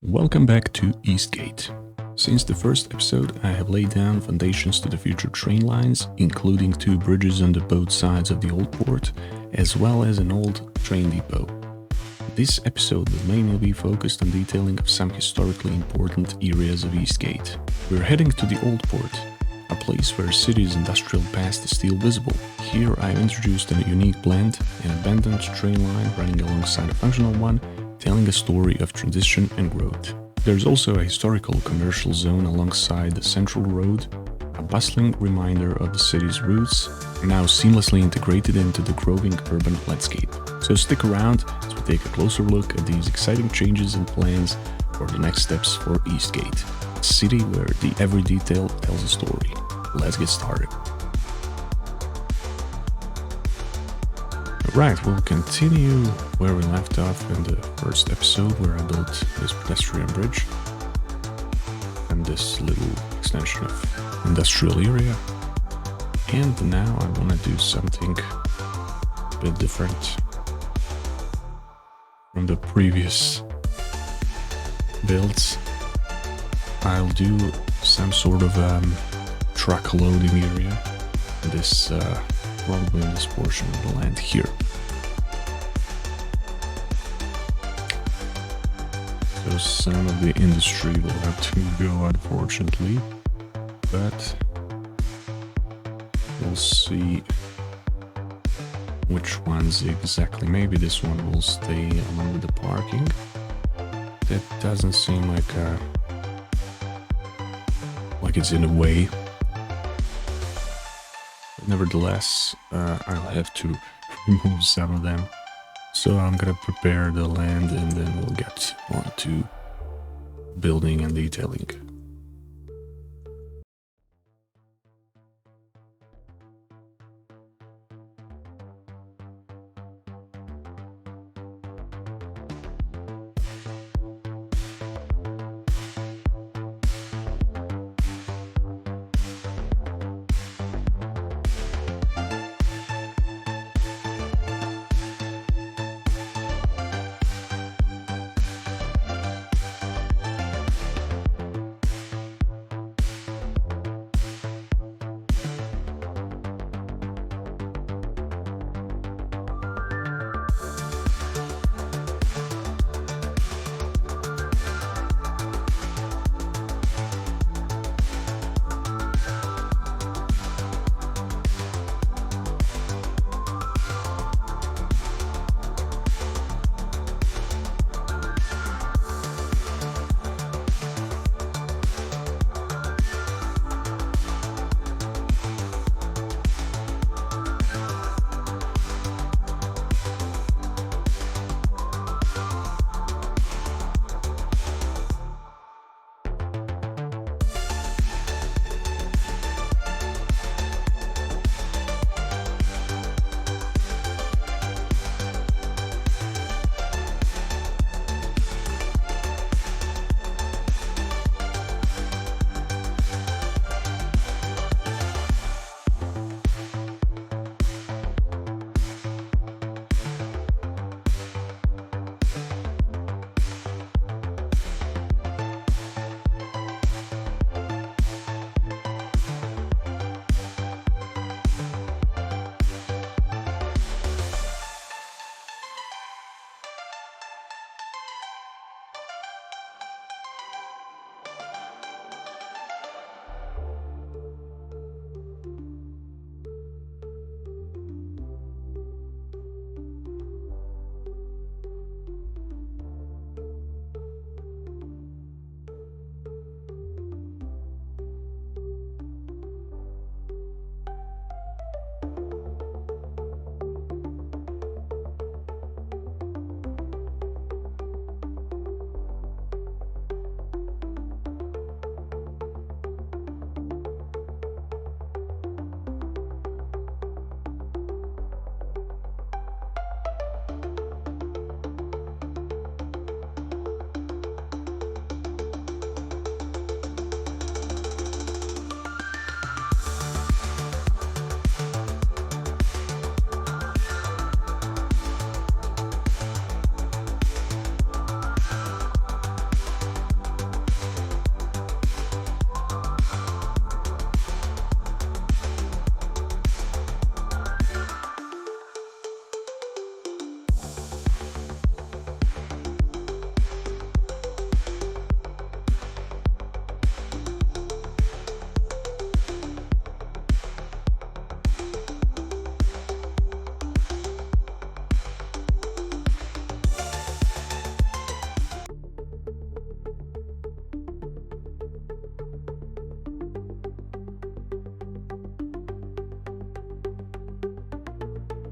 Welcome back to Eastgate. Since the first episode, I have laid down foundations to the future train lines, including 2 bridges on the both sides of the old port, as well as an old train depot. This episode will mainly be focused on detailing of some historically important areas of Eastgate. We're heading to the old port, a place where city's industrial past is still visible. Here I've introduced a unique blend, an abandoned train line running alongside a functional one, telling a story of transition and growth. There's also a historical commercial zone alongside the central road, a bustling reminder of the city's roots, now seamlessly integrated into the growing urban landscape. So stick around as we take a closer look at these exciting changes and plans for the next steps for Eastgate, a city where every detail tells a story. Let's get started. Right, we'll continue where we left off in the first episode, where I built this pedestrian bridge and this little extension of industrial area. And now I want to do something a bit different from the previous builds. I'll do some sort of truck loading area in this probably in this portion of the land here. So some of the industry will have to go, unfortunately, but we'll see which ones exactly. Maybe this one will stay along with the parking. That doesn't seem like it's in a way. Nevertheless, I'll have to remove some of them. So I'm gonna prepare the land and then we'll get on to building and detailing.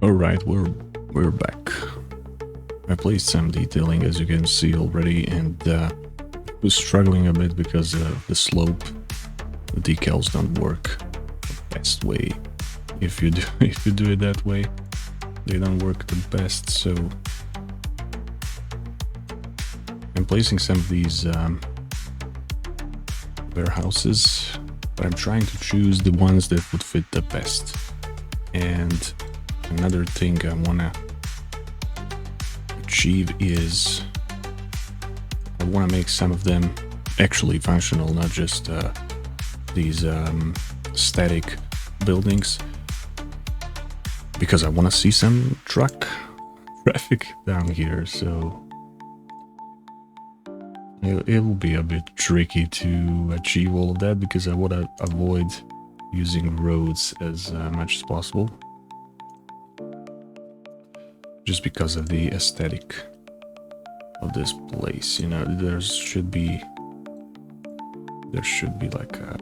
Alright, we're back. I placed some detailing, as you can see already, and was struggling a bit because of the slope. The decals don't work the best way. If you do it that way, they don't work the best. So I'm placing some of these warehouses, but I'm trying to choose the ones that would fit the best. And another thing I wanna achieve is I wanna make some of them actually functional, not just these static buildings, because I wanna see some traffic down here. So it will be a bit tricky to achieve all of that, because I want to avoid using roads as much as possible, just because of the aesthetic of this place. You know, there should be like a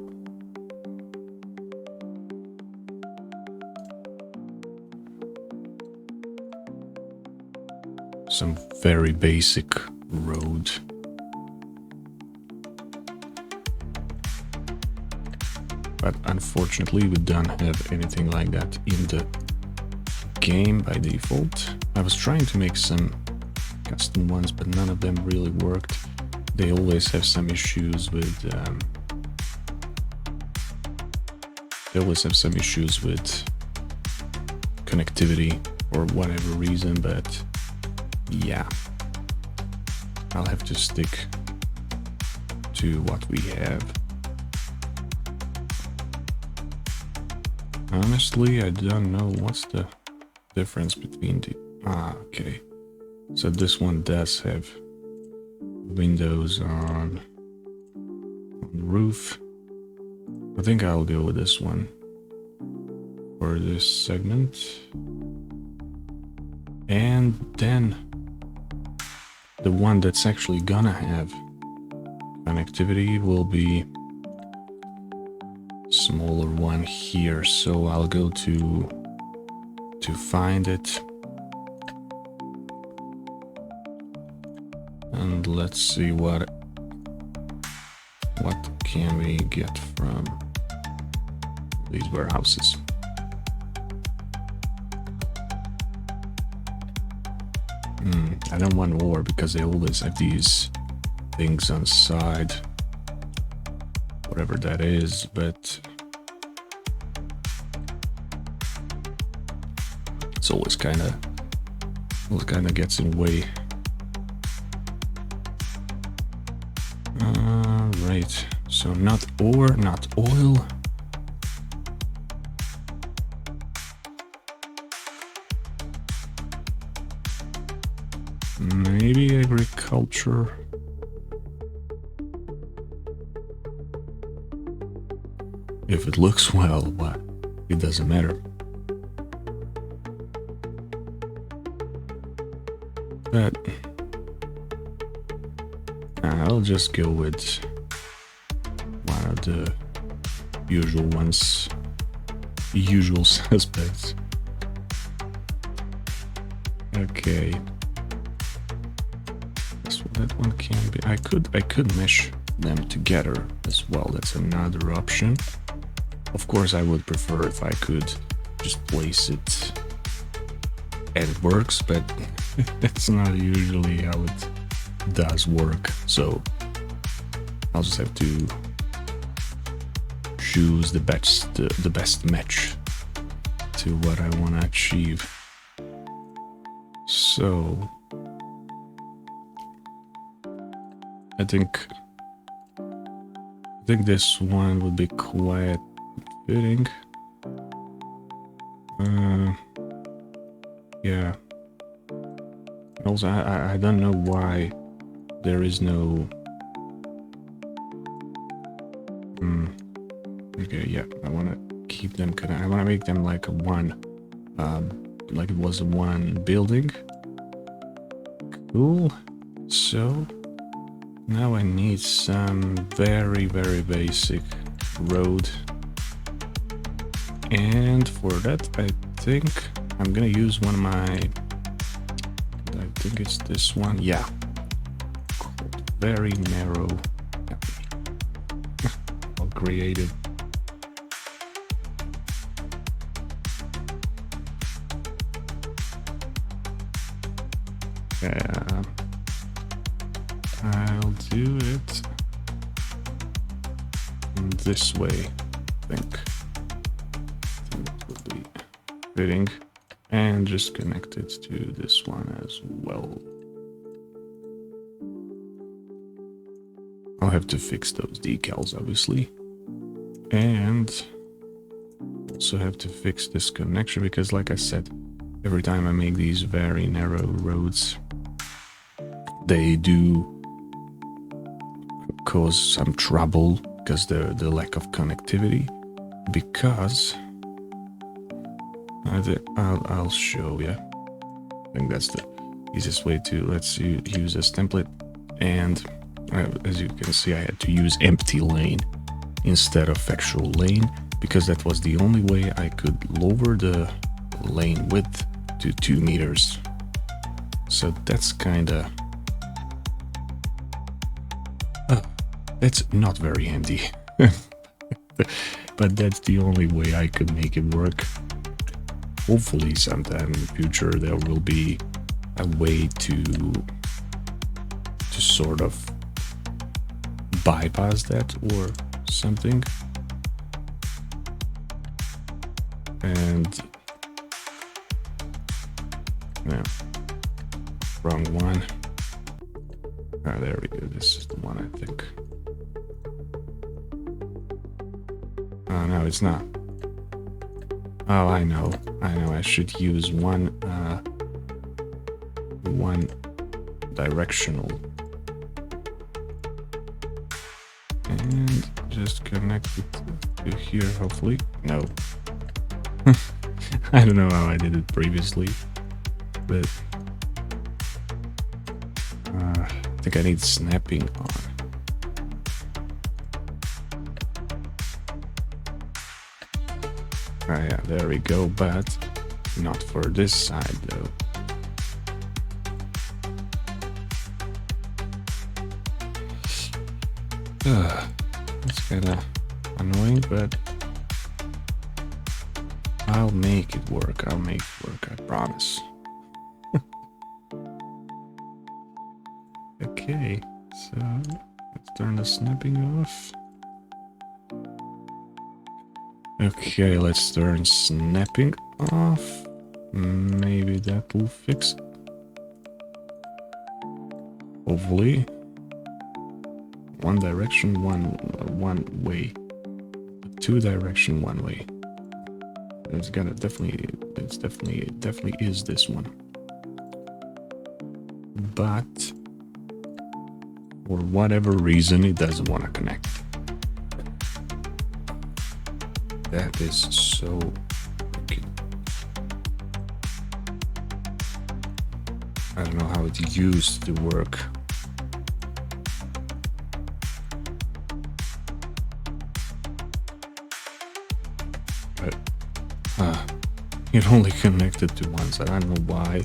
some very basic road. But unfortunately, we don't have anything like that in the game by default. I was trying to make some custom ones, but none of them really worked. They always have some issues with connectivity for whatever reason. But yeah, I'll have to stick to what we have. Honestly, I don't know what's the difference between the... okay. So this one does have windows on the roof. I think I'll go with this one for this segment. And then the one that's actually gonna have connectivity will be smaller one here. So I'll go to find it, and let's see what can we get from these warehouses. I don't want more, because they always have these things on the side, whatever that is, but it's always kind of gets in the way. Right, so not ore, not oil. Maybe agriculture. If it looks well, but it doesn't matter. But I'll just go with one of the usual ones, usual suspects. Okay, that's what that one can be. I could mesh them together as well. That's another option. Of course, I would prefer if I could just place it and it works, but that's not usually how it does work. So I'll just have to choose the best match to what I want to achieve. So I think this one would be quite fitting. Yeah. Also, I don't know why there is no... Okay, yeah, I want to keep them I want to make them like one, like it was one building. Cool. So now I need some very basic road, and for that I think I'm gonna use one of my, I think it's this one, yeah, called very narrow. How creative. I'll do it this way, I think. It would be fitting. And just connect it to this one as well. I'll have to fix those decals, obviously. And also have to fix this connection because, like I said, every time I make these very narrow roads, they do cause some trouble because the lack of connectivity. Because I'll show you. I think that's the easiest way to let's use this template. And as you can see, I had to use empty lane instead of actual lane because that was the only way I could lower the lane width to 2 meters. So that's kinda that's not very handy. But that's the only way I could make it work. Hopefully sometime in the future there will be a way to sort of bypass that or something. And yeah, wrong one. Ah, there we go. This is the one, I think. Oh no, it's not. Oh, I know. I should use one directional. And just connect it to here, hopefully. No. I don't know how I did it previously, but I think I need snapping on. Oh yeah, there we go, but not for this side though. It's kinda annoying, but I'll make it work. I'll make it work, I promise. Okay, so let's turn the snapping off. Okay, let's turn snapping off. Maybe that will fix it. Hopefully. One direction, one way. 2 direction, 1 way. It's gonna definitely is this one. But for whatever reason, it doesn't want to connect. That is so freaking... I don't know how it used to work. But it only connected to one side. I don't know why.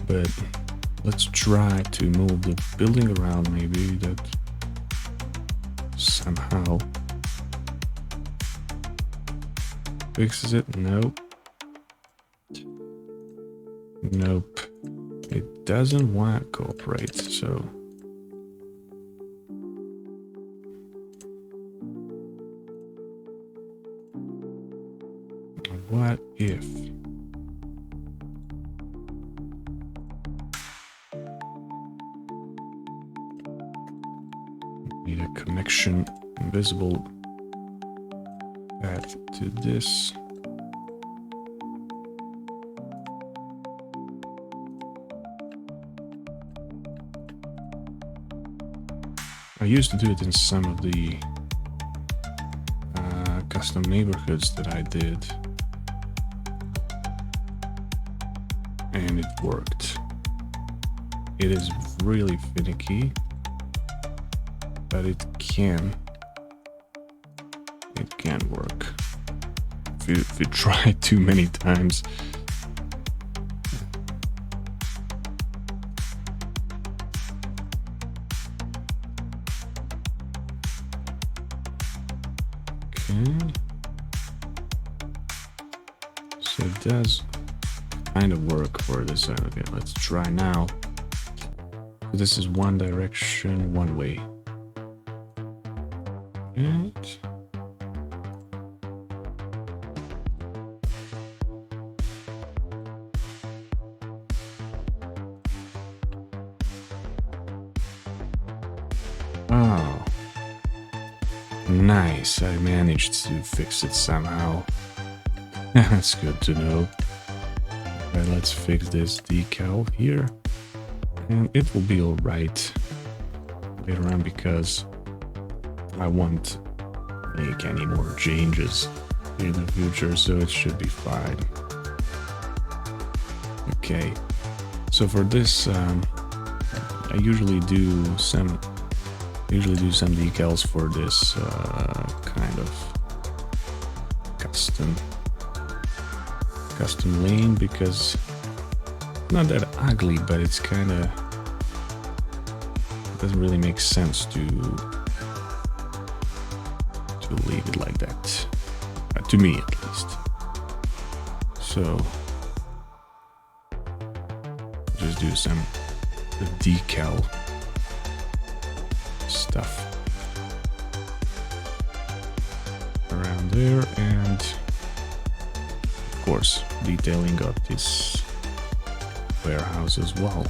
But let's try to move the building around, maybe that somehow fixes it. Nope. Nope. It doesn't want to cooperate, so what if need a connection invisible path to this? I used to do it in some of the custom neighborhoods that I did, and it worked. It is really finicky, but it can work. If you try it too many times, Okay. So it does kind of work for this side. Okay, let's try now. This is one direction, one way. And oh, nice. I managed to fix it somehow. That's good to know. Alright, let's fix this decal here. And it will be alright later on because I won't make any more changes in the future, so it should be fine. Okay, so for this, I usually do some decals for this kind of custom lane because it's not that ugly, but it's kind of doesn't really make sense to leave it like that, to me at least. So just do some decal stuff around there, and of course detailing up this warehouse as well.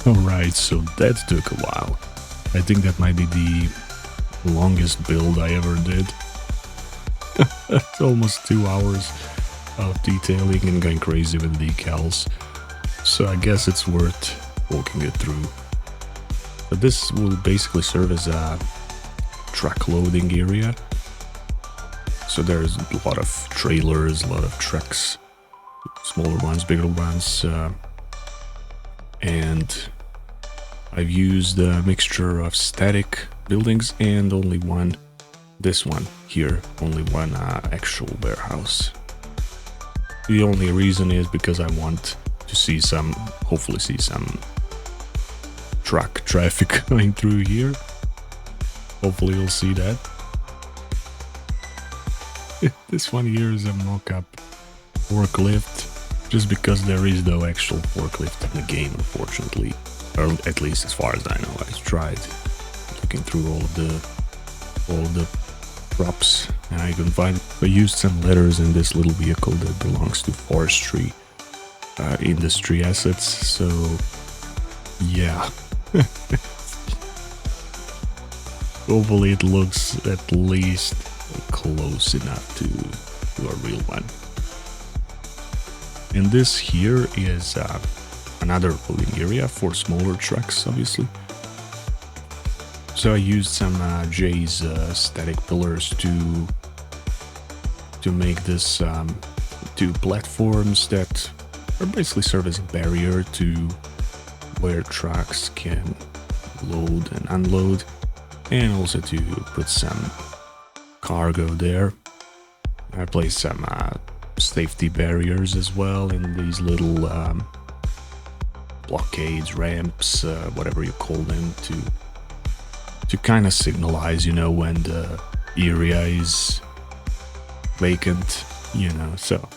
Alright, so that took a while. I think that might be the longest build I ever did. It's almost 2 hours of detailing and going crazy with decals. So I guess it's worth walking it through. But this will basically serve as a truck loading area. So there's a lot of trailers, a lot of trucks, smaller ones, bigger ones, and I've used a mixture of static buildings and only one, this one here, only one actual warehouse. The only reason is because I want to see some, hopefully see some truck traffic going through here. Hopefully you'll see that. This one here is a mock-up forklift, just because there is no actual forklift in the game, unfortunately. Or at least as far as I know. I tried looking through all of the props and I couldn't find it. I used some letters in this little vehicle that belongs to forestry industry assets, so yeah. Hopefully it looks at least close enough to a real one. And this here is another loading area for smaller trucks, obviously. So I used some J's static pillars to make this two platforms that are basically serve as a barrier to where trucks can load and unload, and also to put some cargo there. I placed some safety barriers as well in these little blockades, ramps, whatever you call them, to kind of signalize, you know, when the area is vacant, you know. So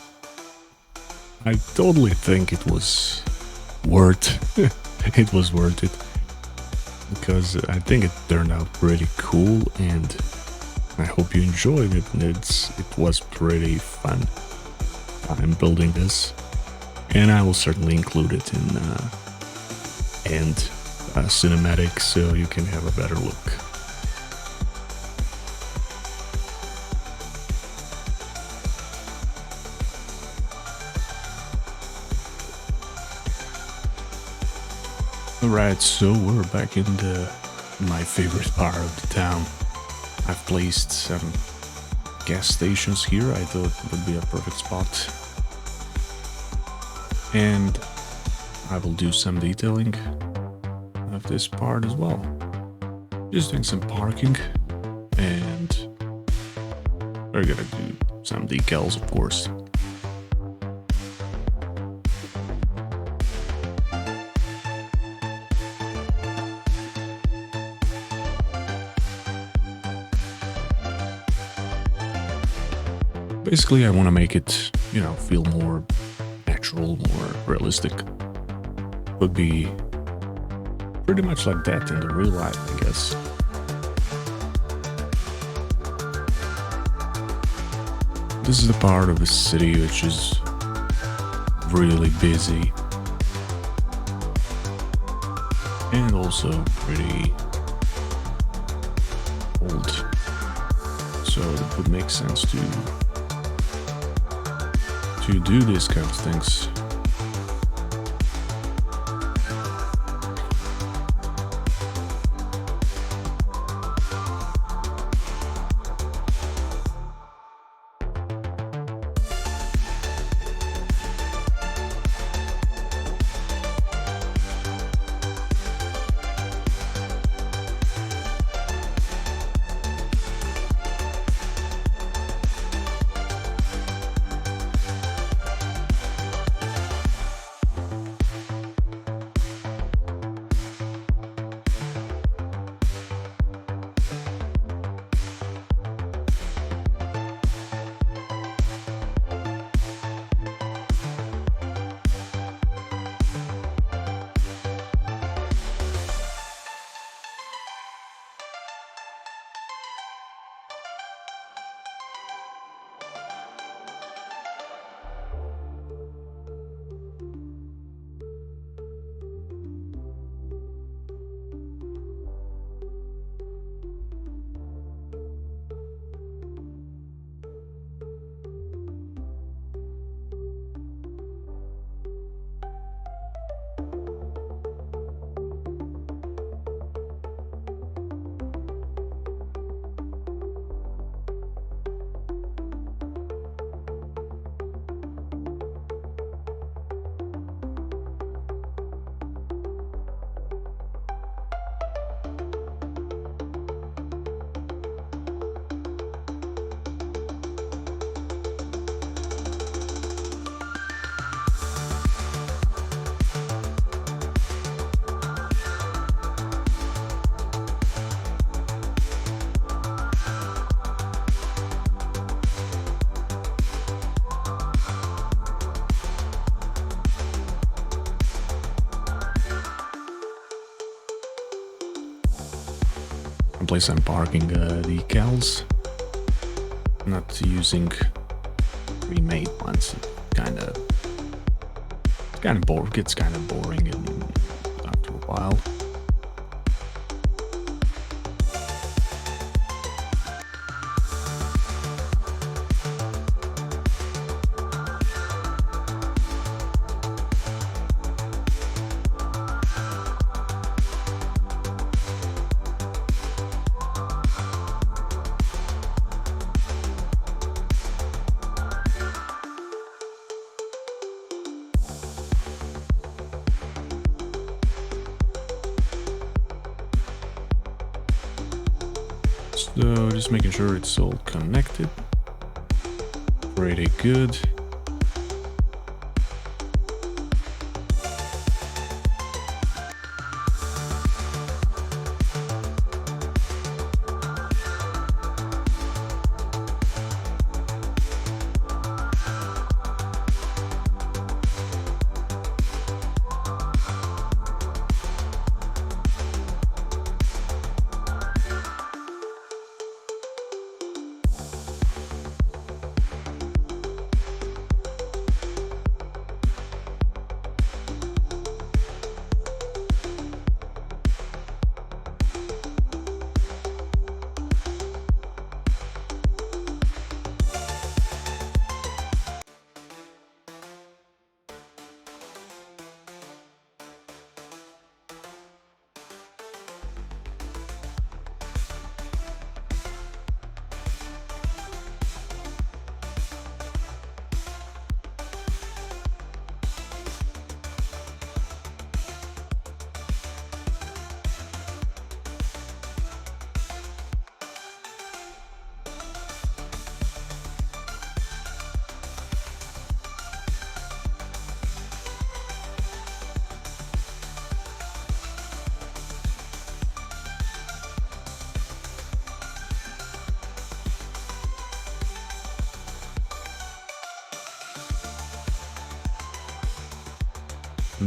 I totally think it was worth it was worth it, because I think it turned out pretty cool and I hope you enjoyed it. It was pretty fun. I'm building this, and I will certainly include it in cinematic so you can have a better look. Alright, so we're back in my favorite part of the town. I've placed some gas stations here. I thought it would be a perfect spot. And I will do some detailing of this part as well. Just doing some parking, and we're gonna do some decals, of course. Basically, I want to make it, you know, feel more natural, more realistic. Would be pretty much like that in the real life, I guess. This is the part of the city which is really busy and also pretty old, so it would make sense to do these kind of things. and place some parking decals. Not using pre-made ones. Gets kind of boring after a while. So just making sure it's all connected. Pretty good.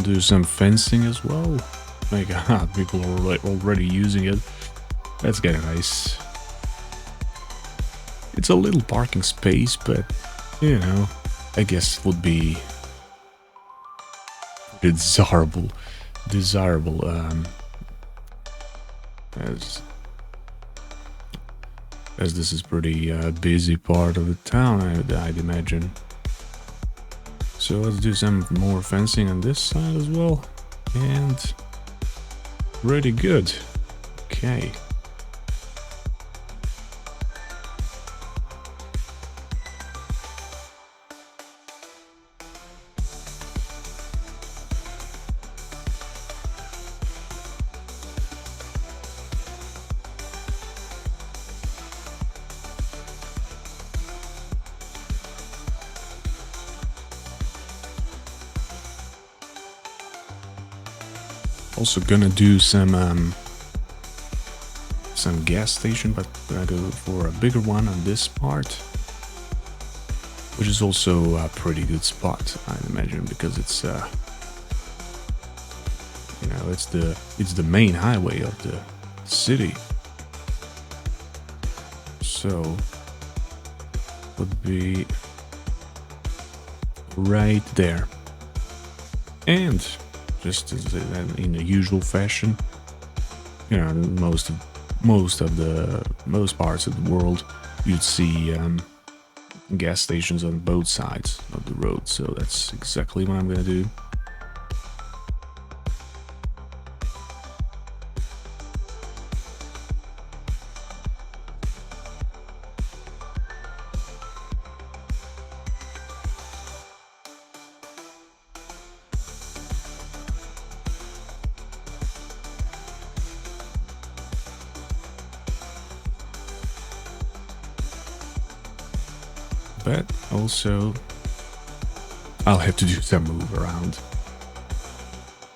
Do some fencing as well. My god, people are already using it. That's kind of nice. It's a little parking space, but you know, I guess it would be desirable as this is pretty busy part of the town, I'd imagine. So let's do some more fencing on this side as well. And pretty good. Okay. Also gonna do some gas station, but gonna go for a bigger one on this part, which is also a pretty good spot, I'd imagine, because it's you know, it's the main highway of the city, so would be right there. And just in the usual fashion, you know, most parts of the world, you'd see gas stations on both sides of the road. So that's exactly what I'm gonna do. But also, I'll have to do some move around,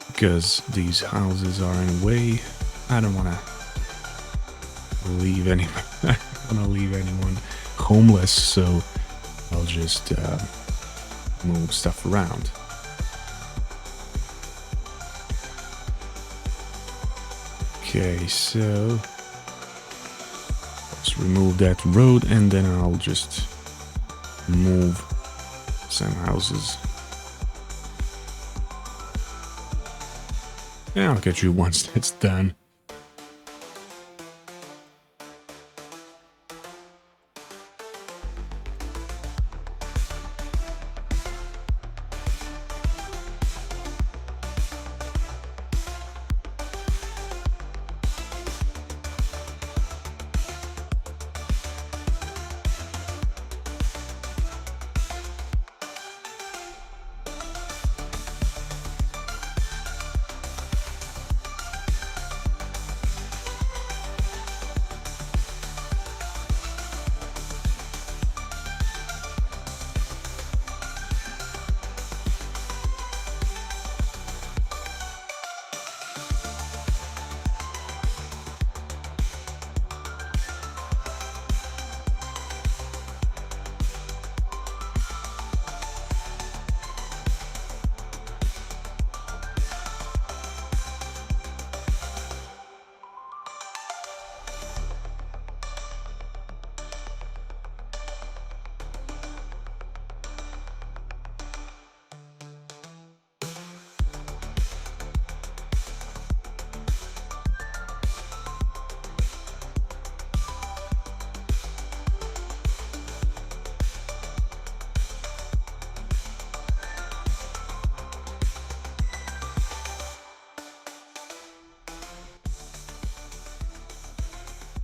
because these houses are in the way. I don't want to leave anyone. I don't want to leave anyone homeless, so I'll just move stuff around. Okay, so Let's remove that road and then I'll just move some houses. Yeah, I'll catch you once that's done.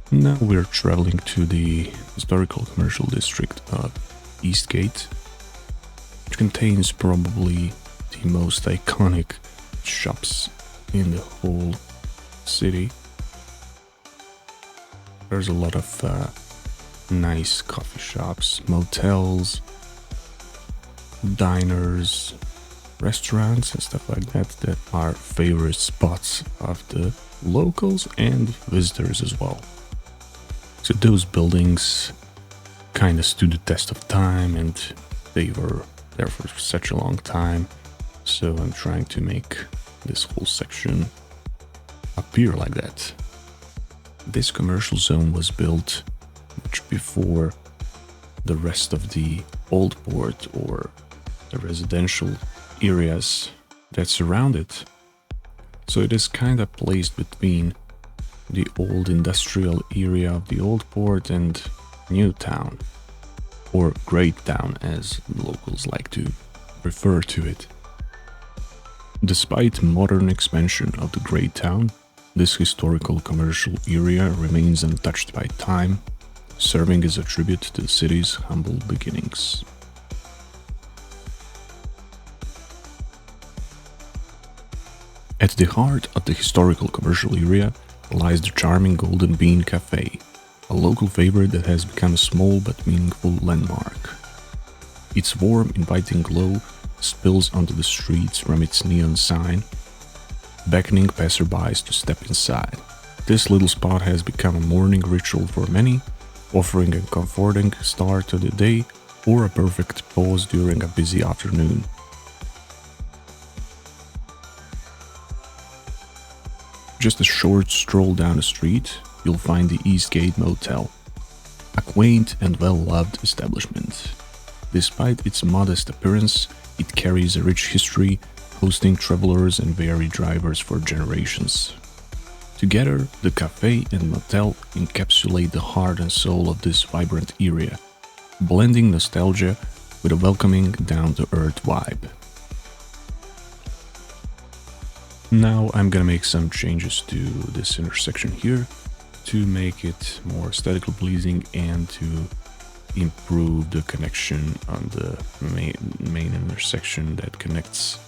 Now we're traveling to the historical commercial district of Eastgate, which contains probably the most iconic shops in the whole city. There's a lot of nice coffee shops, motels, diners, restaurants and stuff like that that are favorite spots of the locals and visitors as well. So those buildings kind of stood the test of time and they were there for such a long time. So I'm trying to make this whole section appear like that. This commercial zone was built much before the rest of the old port or the residential areas that surround it. So it is kind of placed between the old industrial area of the old port and new town, or great town as locals like to refer to it. Despite modern expansion of the great town, this historical commercial area remains untouched by time, serving as a tribute to the city's humble beginnings. At the heart of the historical commercial area lies the charming Golden Bean Cafe, a local favorite that has become a small but meaningful landmark. Its warm, inviting glow spills onto the streets from its neon sign, beckoning passerbys to step inside. This little spot has become a morning ritual for many, offering a comforting start to the day or a perfect pause during a busy afternoon. Just a short stroll down the street, you'll find the Eastgate Motel, a quaint and well-loved establishment. Despite its modest appearance, it carries a rich history, hosting travelers and varied drivers for generations. Together, the cafe and motel encapsulate the heart and soul of this vibrant area, blending nostalgia with a welcoming, down-to-earth vibe. Now I'm gonna make some changes to this intersection here to make it more aesthetically pleasing and to improve the connection on the main intersection that connects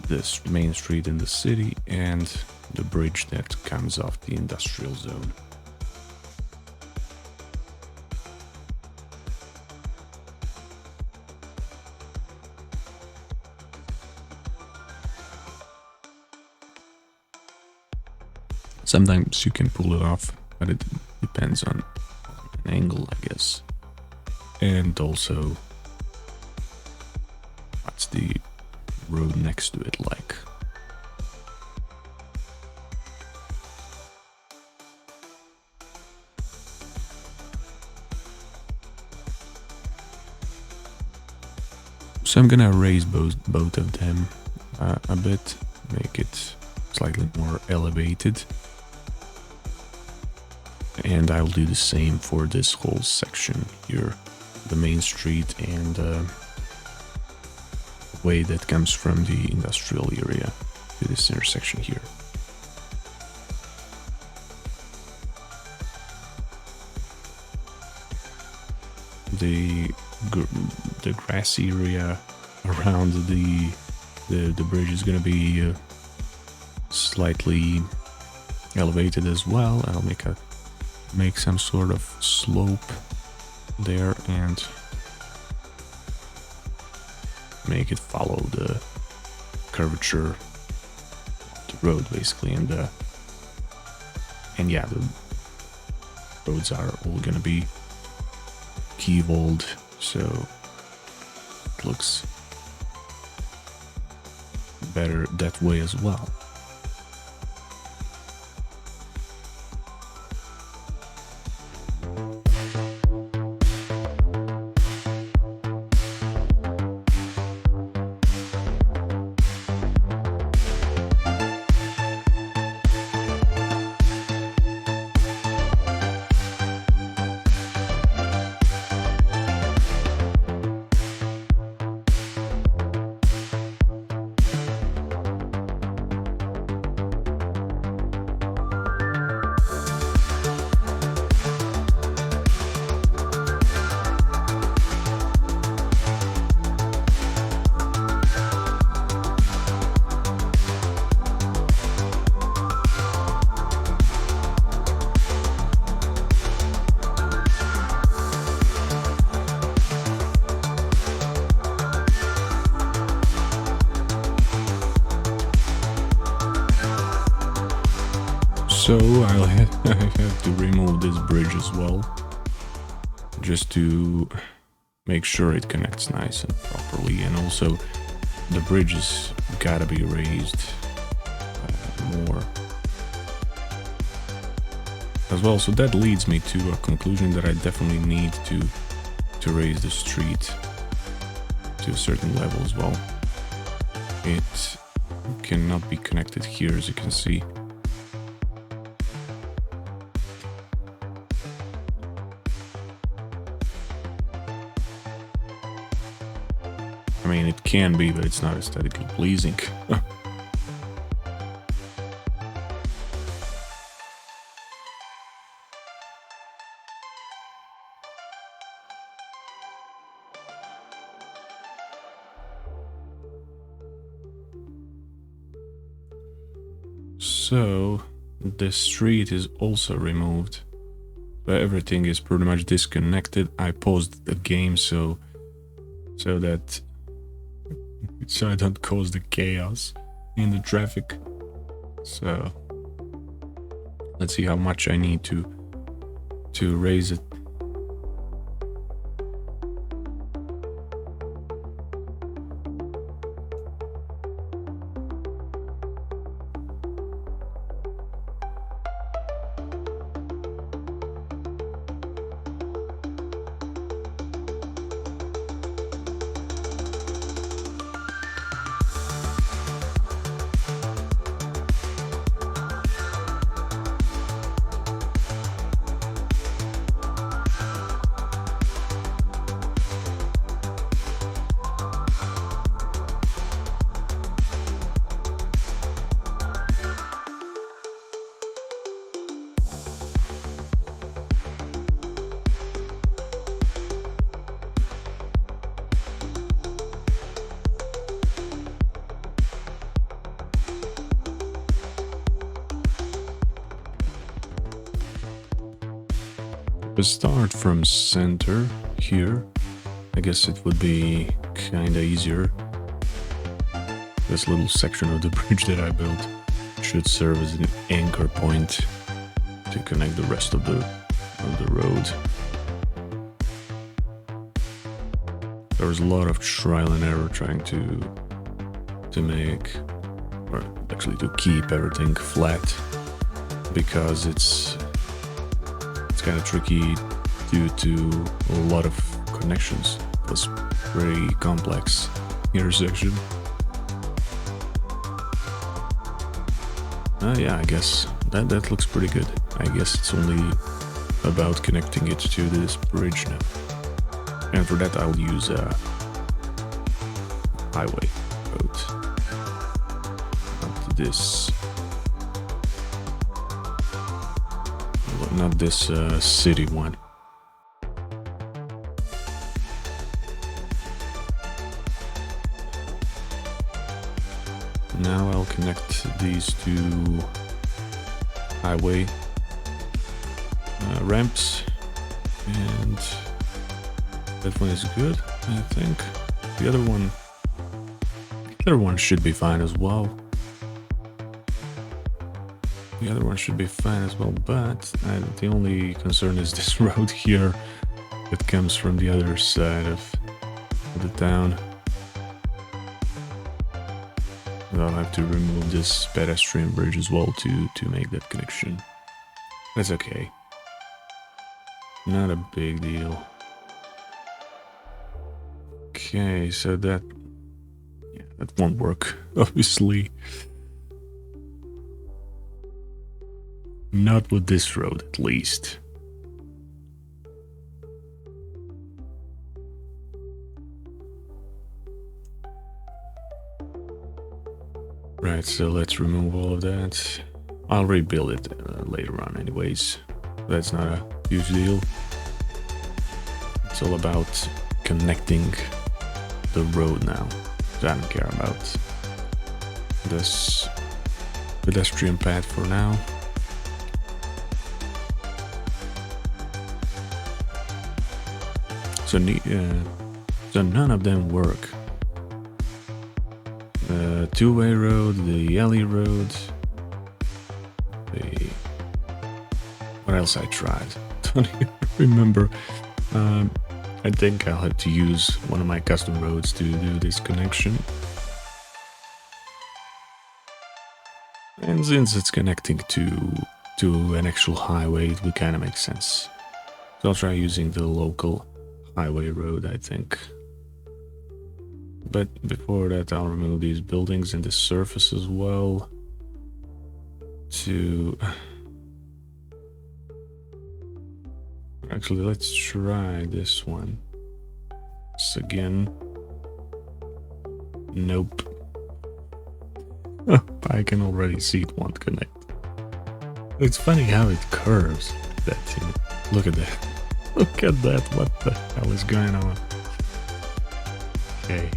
this main street in the city and the bridge that comes off the industrial zone. Sometimes you can pull it off, but it depends on an angle, I guess. And also, what's the road next to it like? So I'm gonna raise both of them a bit, make it slightly more elevated. And I'll do the same for this whole section here, the main street and the way that comes from the industrial area to this intersection here. The grassy area around the bridge is gonna be slightly elevated as well. I'll make some sort of slope there and make it follow the curvature of the road basically, and yeah, the roads are all gonna be keyvoled, so it looks better that way as well. So I have to remove this bridge as well, just to make sure it connects nice and properly, and also the bridge has gotta be raised more as well. So that leads me to a conclusion that I definitely need to raise the street to a certain level as well. It cannot be connected here, as you can see. I mean, it can be, but it's not aesthetically pleasing. So, the street is also removed, but everything is pretty much disconnected. I paused the game so I don't cause the chaos in the traffic. So let's see how much I need to raise it. We start from center here. I guess it would be kinda easier. This little section of the bridge that I built should serve as an anchor point to connect the rest of the road. There was a lot of trial and error trying to make, or actually to keep everything flat, because it's kind of tricky due to a lot of connections. Plus very complex intersection. Yeah, I guess that looks pretty good. I guess it's only about connecting it to this bridge now. And for that I'll use a highway road. Not this. Not this city one. Now I'll connect these two highway ramps, and that one is good, I think. The other one should be fine as well. The other one should be fine as well, but the only concern is this road here that comes from the other side of the town. I'll have to remove this pedestrian bridge as well to make that connection. That's okay. Not a big deal. Okay, so that won't work, obviously. Not with this road, at least. Right, so let's remove all of that. I'll rebuild it later on anyways. That's not a huge deal. It's all about connecting the road now. So I don't care about this pedestrian path for now. So none of them work. The two-way road, the alley road, what else I tried? Don't even remember. I think I'll have to use one of my custom roads to do this connection. And since it's connecting to an actual highway, it would kind of make sense. So I'll try using the local highway road, I think. But before that, I'll remove these buildings and the surface as well. Actually, let's try this one. Again. Nope. I can already see it won't connect. It's funny how it curves. That thing. Look at that. Look at that. What the hell is going on? Okay.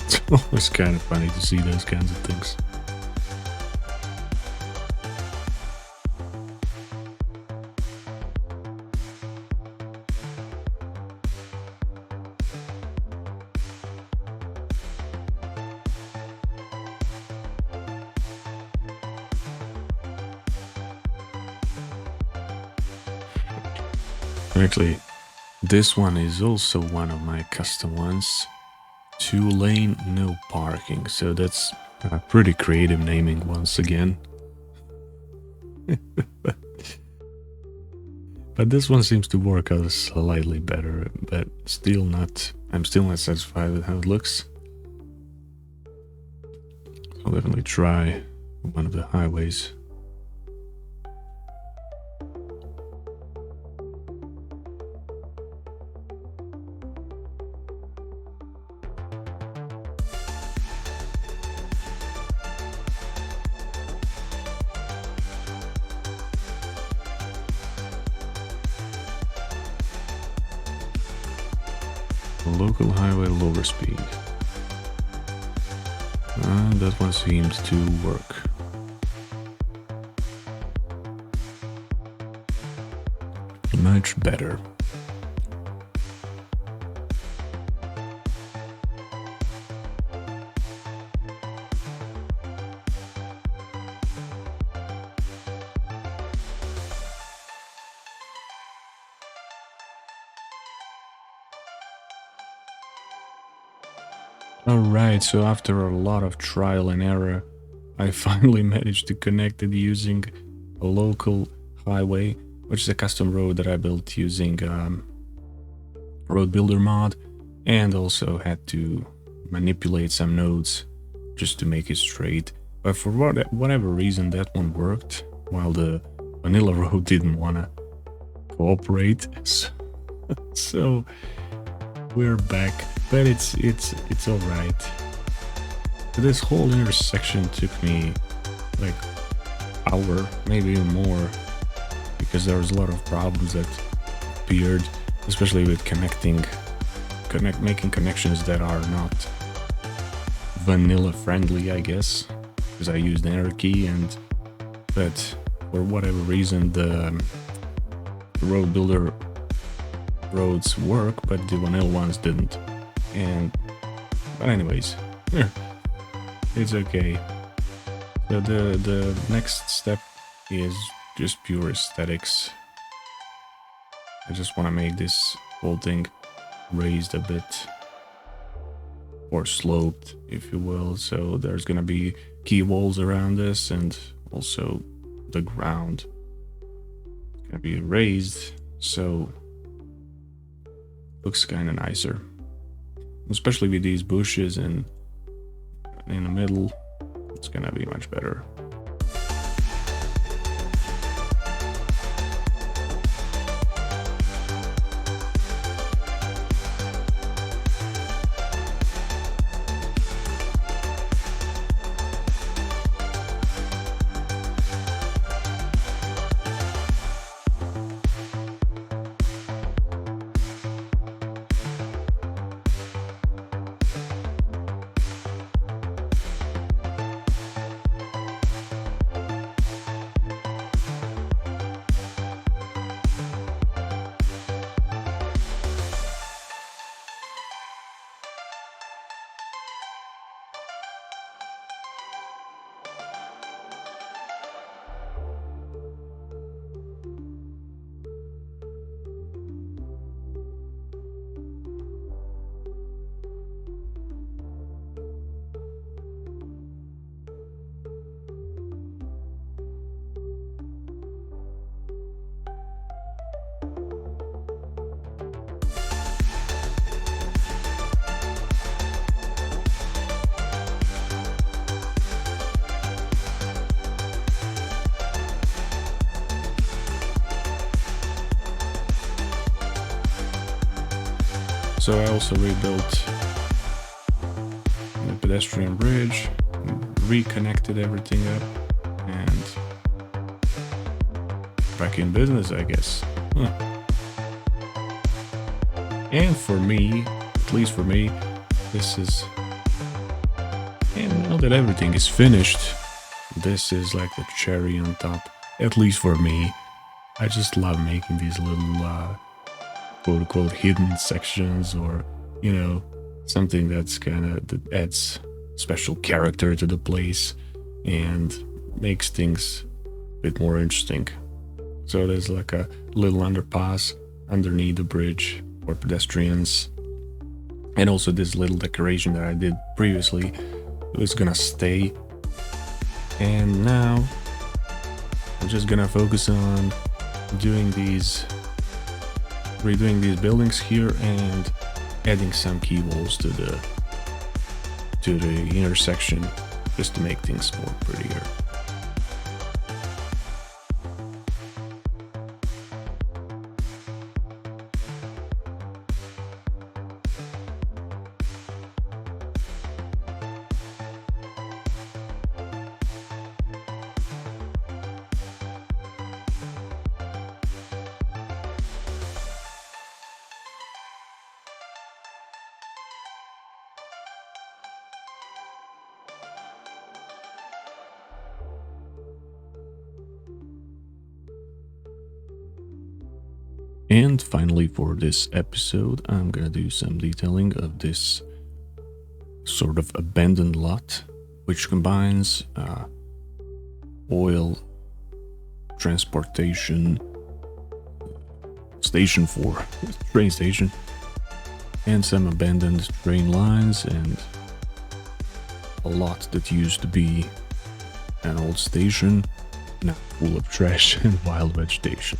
It's always kind of funny to see those kinds of things. Actually, this one is also one of my custom ones. 2-lane, no parking. So that's a pretty creative naming once again. But this one seems to work out slightly better, but still not. I'm still not satisfied with how it looks. I'll definitely try one of the highways. Local highway, lower speed. That one seems to work. Much better. Alright, so after a lot of trial and error, I finally managed to connect it using a local highway which is a custom road that I built using road builder mod, and also had to manipulate some nodes just to make it straight. But for whatever reason, that one worked, while the vanilla road didn't want to cooperate. So we're back, but it's all right. This whole intersection took me like hour, maybe even more, because there was a lot of problems that appeared, especially with making connections that are not vanilla friendly, I guess, because I used anarchy, but for whatever reason the road builder roads work, but the vanilla ones didn't. But anyways, it's okay. So the next step is just pure aesthetics. I just want to make this whole thing raised a bit, or sloped, if you will. So there's gonna be key walls around this, and also the ground is gonna be raised, so looks kind of nicer, especially with these bushes and in the middle. It's gonna be much better. So I also rebuilt the pedestrian bridge, reconnected everything up, and back in business, I guess. And for me, at least for me, this is, and now that everything is finished, this is like the cherry on top, at least for me. I just love making these little quote-unquote hidden sections, or something that's that adds special character to the place and makes things a bit more interesting. So there's like a little underpass underneath the bridge for pedestrians, and also this little decoration that I did previously is gonna stay. And now I'm just gonna focus on redoing these buildings here and adding some key walls to the intersection, just to make things more prettier. And finally, for this episode, I'm gonna do some detailing of this sort of abandoned lot, which combines oil transportation station for train station, and some abandoned train lines, and a lot that used to be an old station, now full of trash and wild vegetation.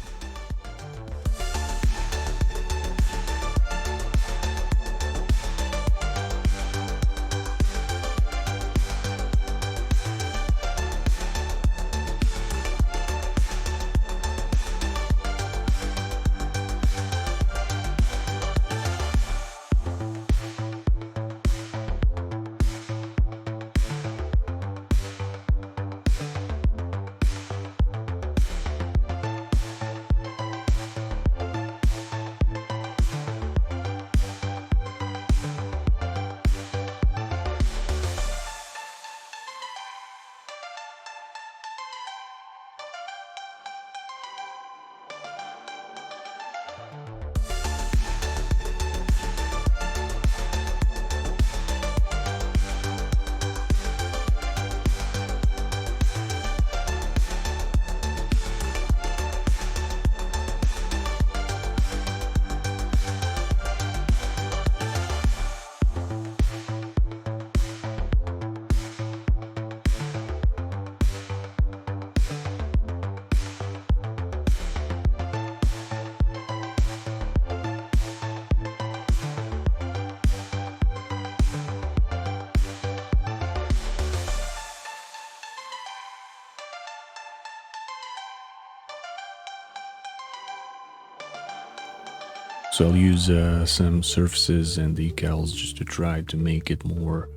So I'll use some surfaces and decals just to try to make it more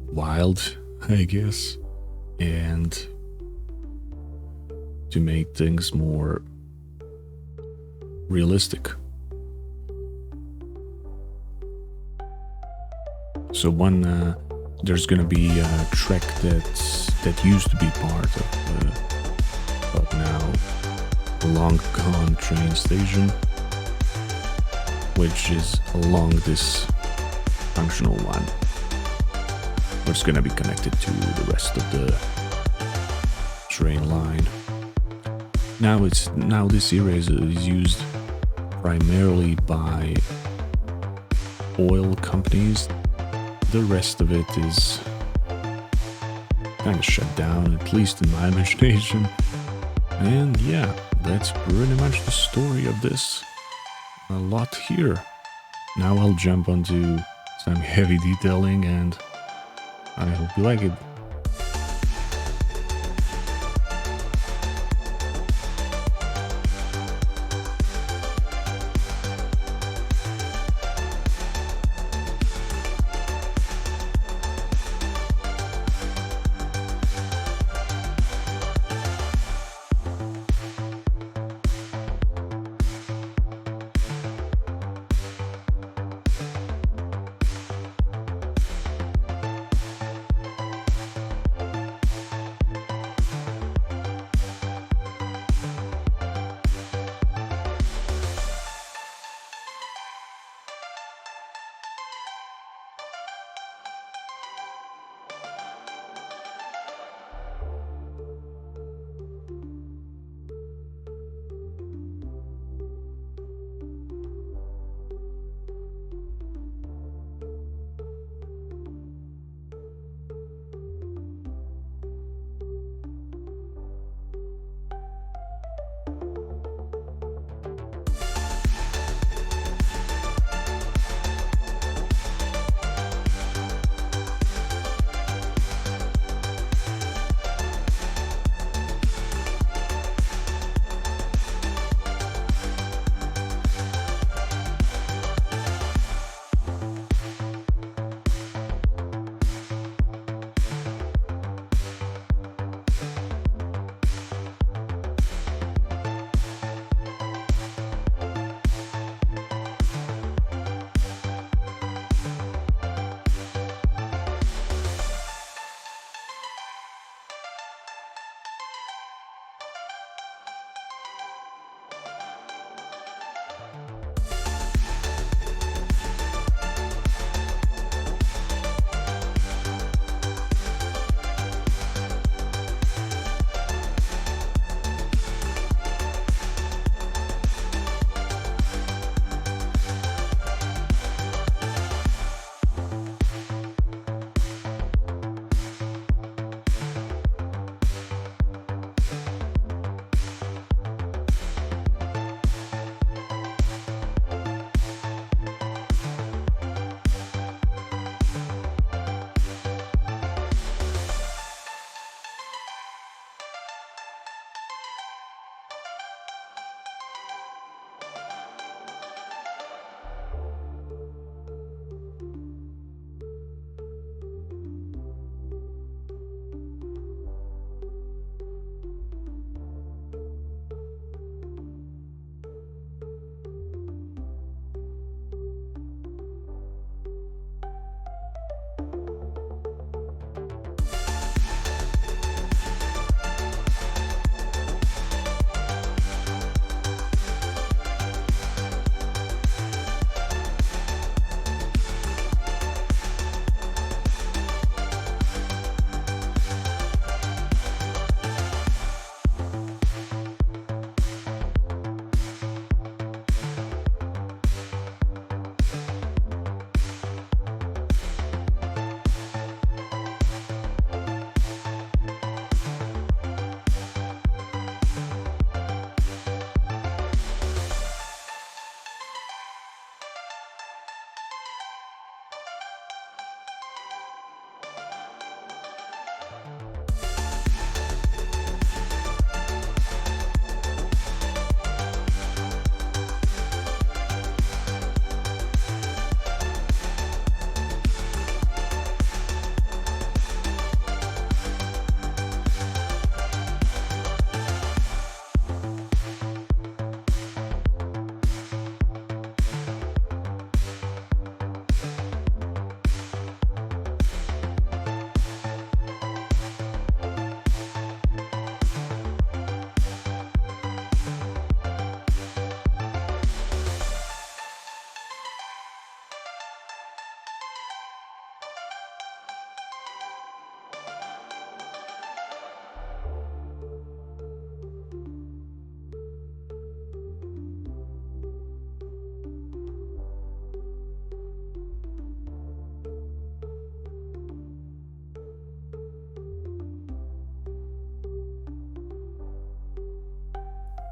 wild, I guess, and to make things more realistic. So there's gonna be a track that used to be part of but now a long gone train station, which is along this functional one. It's gonna be connected to the rest of the train line. Now this area is used primarily by oil companies. The rest of it is kind of shut down, at least in my imagination. And yeah, that's pretty much the story of this. A lot here. Now I'll jump onto some heavy detailing, and I hope you like it.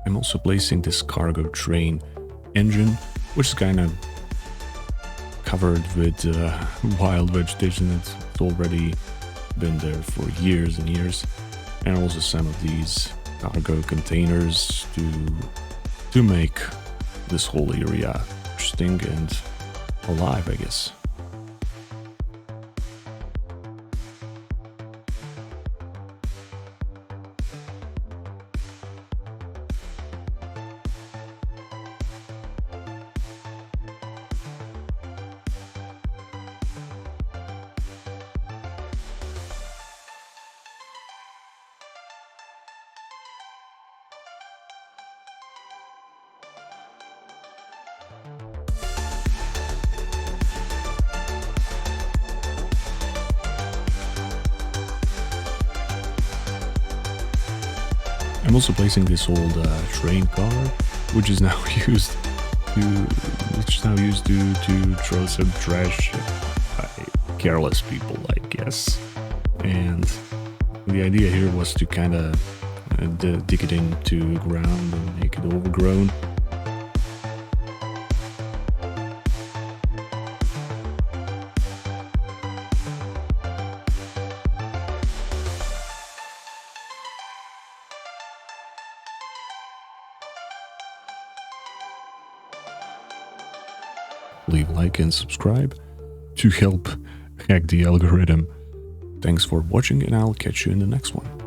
I'm also placing this cargo train engine, which is kind of covered with wild vegetation. It's already been there for years and years. And also some of these cargo containers to make this whole area interesting and alive, I guess. I'm also placing this old train car, which is now used to throw some trash by careless people, I guess. And the idea here was to kind of dig it into the ground and make it overgrown. Leave a like and subscribe to help hack the algorithm. Thanks for watching, and I'll catch you in the next one.